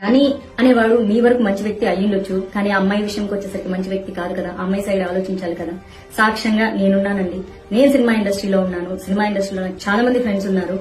Johnny అనేవాడు మీ వరకు మంచి వ్యక్తి అయ్యుండొచ్చు, కానీ ఆ అమ్మాయి విషయంకి వచ్చేసరికి మంచి వ్యక్తి కాదు కదా. ఆ అమ్మాయి సైడ్ ఆలోచించాలి కదా. సాక్ష్యంగా నేనున్నానండి. నేను సినిమా ఇండస్ట్రీలో ఉన్నాను. సినిమా ఇండస్ట్రీలో నాకు చాలా మంది ఫ్రెండ్స్ ఉన్నారు.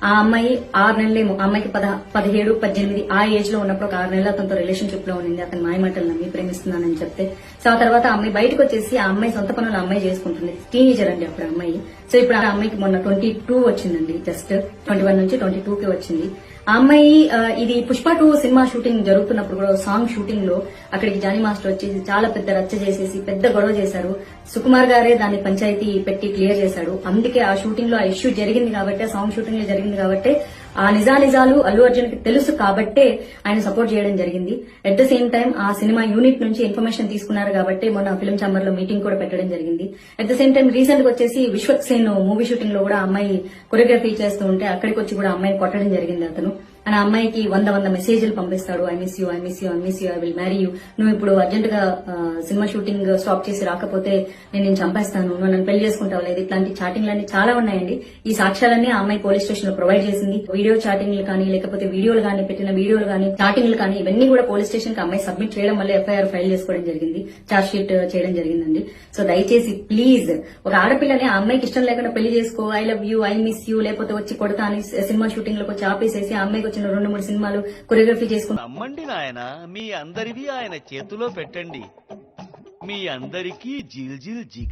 ఆ అమ్మాయి 6 నెలలేమో, ఆ అమ్మాయికి 17, 18 ఆ ఏజ్ లో ఉన్నప్పుడు ఒక 6 నెలలు అతనితో రిలేషన్షిప్ లో ఉండింది. అతను మాయమాటలు నమ్మి ప్రేమిస్తున్నానని చెప్తే, సో ఆ తర్వాత ఆ అమ్మాయి బయటకు వచ్చేసి ఆ అమ్మాయి సొంత పనులు ఆ అమ్మాయి చేసుకుంటుంది. టీనేజర్ అండి అప్పుడు ఆ అమ్మాయి. సో ఇప్పుడు ఆ అమ్మాయికి మొన్న 22 వచ్చిందండి. జస్ట్ 21 నుంచి 22 కి వచ్చింది. ఆ అమ్మాయి ఇది పుష్ప 2 సినిమా షూటింగ్ జరుగుతున్నప్పుడు కూడా సాంగ్ షూటింగ్ లో అక్కడికి జానీ మాస్టర్ వచ్చేసి చాలా పెద్ద రచ్చ చేసేసి పెద్ద గొడవ చేశారు. సుకుమార్ గారే దాన్ని పంచాయతీ పెట్టి క్లియర్ చేశాడు. అందుకే ఆ షూటింగ్ లో ఆ ఇష్యూ జరిగింది కాబట్టి, ఆ సాంగ్ షూటింగ్ లో జరిగింది కాబట్టి, ఆ నిజాలు అల్లు అర్జున్ కి తెలుసు కాబట్టే ఆయన సపోర్ట్ చేయడం జరిగింది. అట్ ద సేమ్ టైం ఆ సినిమా యూనిట్ నుంచి ఇన్ఫర్మేషన్ తీసుకున్నారు కాబట్టి మొన్న ఫిల్మ్ ఛాంబర్ లో మీటింగ్ కూడా పెట్టడం జరిగింది. At the same time recent గా వచ్చేసి విశ్వక్సేన్ మూవీ షూటింగ్ లో కూడా ఆ అమ్మాయి కొరియోగ్రఫీ చేస్తూ ఉంటే అక్కడికి వచ్చి కూడా అమ్మాయిని కొట్టడం జరిగింది అతను. ఆ అమ్మాయికి 100 మెసేజ్లు పంపిస్తాడు. I miss you, I miss you, I miss you, I will marry you, నువ్వు ఇప్పుడు అర్జెంట్ గా సినిమా షూటింగ్ స్టాప్ చేసి రాకపోతే నేను చంపేస్తాను, నువ్వు నన్ను పెళ్లి చేసుకుంటావు లేదు, ఇట్లాంటి చాటింగ్లన్నీ చాలా ఉన్నాయండి. ఈ సాక్ష్యాలన్నీ ఆ అమ్మాయి పోలీస్ స్టేషన్ లో ప్రొవైడ్ చేసింది. వీడియో చాటింగ్లు కానీ, లేకపోతే వీడియోలు కానీ, పెట్టిన వీడియోలు కానీ, చాటింగ్లు కానీ, ఇవన్నీ కూడా పోలీస్ స్టేషన్ కి అమ్మాయి సబ్మిట్ చేయడం వల్ల ఎఫ్ఐఆర్ ఫైల్ చేసుకోవడం జరిగింది, ఛార్జ్ షీట్ చేయడం జరిగిందండి. సో దయచేసి ప్లీజ్, ఒక ఆడపిల్లని ఆ అమ్మాయికి ఇష్టం లేకుండా పెళ్లి చేసుకో, I love you, I miss you, లేకపోతే వచ్చి కొడతా అని సినిమా షూటింగ్ లోకి వచ్చి ఆపేసేసి ఆ అమ్మాయికి వచ్చిన 2-3 సినిమాలు కొరియోగ్రఫీ చేసుకుని నమ్మండి నాయన, మీ అందరివి ఆయన చేతిలో పెట్టండి. మీ అందరికీ జిల్ జిల్ జిగ